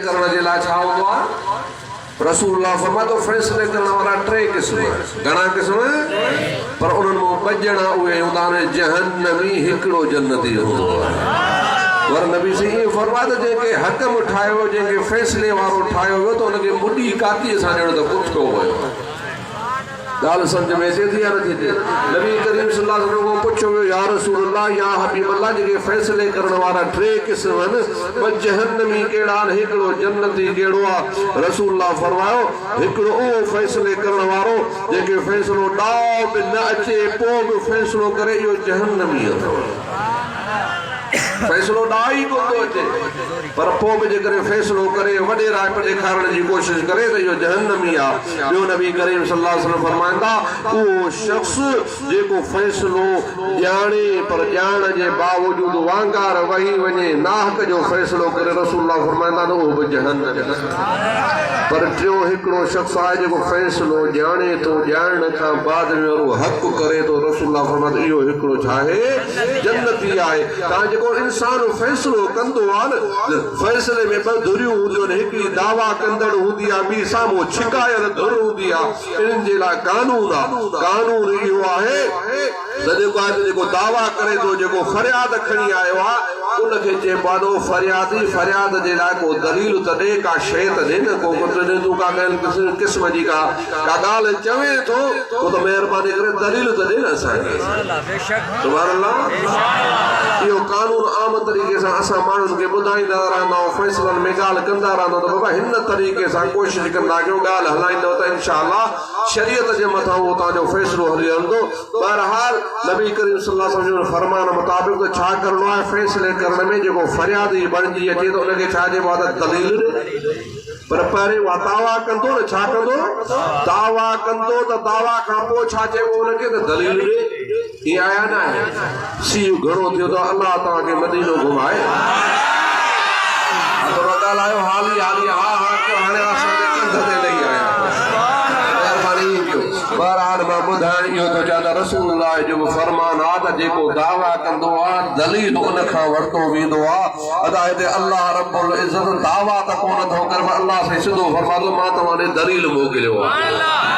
करण जे लाइ छा हूंदो आहे रसूलुल्लाह फरमातो फैसले करण वारा टे क़िस्म घणा क़िस्म पर उन्हनि मां ॿ ॼणा उहे हूंदा आहिनि जहन्नमी हिकिड़ो जन्नती हूंदो आहे वर नबी से ये फरमातो जंहिंखे हकम ठाहियो जंहिंखे फैसले वारो ठाहियो वियो त उनखे मुॾी कातीअ सां ॼण त पुठियो वियो ॻाल्हि सम्झ में अचे थी या नथी अचे नबी करीम सल्लल्लाहु अलैहि वसल्लम खां पुछियो वियो या रसूलल्लाह या हबीब अल्लाह जेके फैसले करण वारा टे क़िस्म आहिनि ॿ जहन्नमी कहिड़ा आहिनि हिकिड़ो जन्नती कहिड़ो आहे रसूलुल्लाह फरमायो हिकिड़ो उहो फैसले करण वारो जंहिंखे फैसलो ॾाव बि न अचे पोइ बि फैसलो करे इहो जहन्नमी अथव फैसलो ॾाव ई कोन थो अचे पर पोइ बि जेकॾहिं फैसलो करे वॾे राय ॾेखारण जी कोशिशि करे त इहो जहन्नमी आहे ॿियो नबी करीम सल्लल्लाहु अलैहि वसल्लम फरमाईंदा उहो शख़्स जेको फैसलो ॼाणे पर ॼाण जे बावजूदि वांगार वही वञे नाहक जो फैसलो करे रसूलुल्लाह फरमाईंदा त उहो बि जहन्नमी पर टियों हिकिड़ो शख़्स आहे जेको फैसलो ॼाणे थो ॼाणण खां बाद में वरो हक़ करे थो रसूलुल्लाह फरमाईंदा इहो हिकिड़ो छा आहे जन्नती आहे तव्हां जेको इंसान फैसलो कंदो आहे न फैसले में ॿ धुरियूं हूंदियूं आहिनि हिकिड़ी दावा कंदड़ हूंदी आहे ॿी साम्हूं छिकायल धुर हूंदी आहे इन्हनि जे लाइ कानून आहे कानून इहो आहे त जेको आहे जेको दावा करे थो जेको फरियाद खणी आयो आहे उनखे चइबो आहे फरियादी फरियाद जे लाइ को दलील त ॾे का शइ त ॾे न को तूं का क़िस्म जी का ॻाल्हि चवे थो पोइ त महिरबानी करे दलील त ॾे न असांखे सुभाणे अल्लाह इहो कानून आम तरीक़े सां असां माण्हुनि खे ॿुधाईंदा रहंदा आहियूं फ़ैसलनि में ॻाल्हि कंदा रहंदा त बाबा हिन तरीक़े सां कोशिशि कंदा कयूं ॻाल्हि हलाईंदव त इंशाअल्लाह शरीयत जे मथां उहो तव्हांजो फ़ैसिलो हली हलंदो बहरहाल नबी करीम सल्लल्लाहु अलैहि वसल्लम जो फरमान मुताबिक़ त छा करिणो आहे फ़ैसिले करण में जेको फरियादी बणिजी अचे त उनखे छा चइबो आहे त दलील पर पहिरीं उहा दावा कंदो न छा कंदो दावा कंदो त दावा खां पोइ छा चइबो उनखे त दलील ॾे आया न आहे सीउ घणो थियो त अलाह तव्हांखे मदीनो घुमाए ॻाल्हायो हाली हाली हा हा कयो हाणे असांजे कंध ते ॾेई आया महिरबानी कयो बहरहाल मां ॿुधाइण इहो थो चाहियां त रसूलुल्लाह जो फरमान आहे त जेको दावा कंदो आहे दलील उन खां वरितो वेंदो आहे अदा हिते अलाह रब्बुल इज़्ज़त दावा त कोन थो करे अलाह सां सिधो फरमातो मां तव्हां ॾे दलील मोकिलियो आहे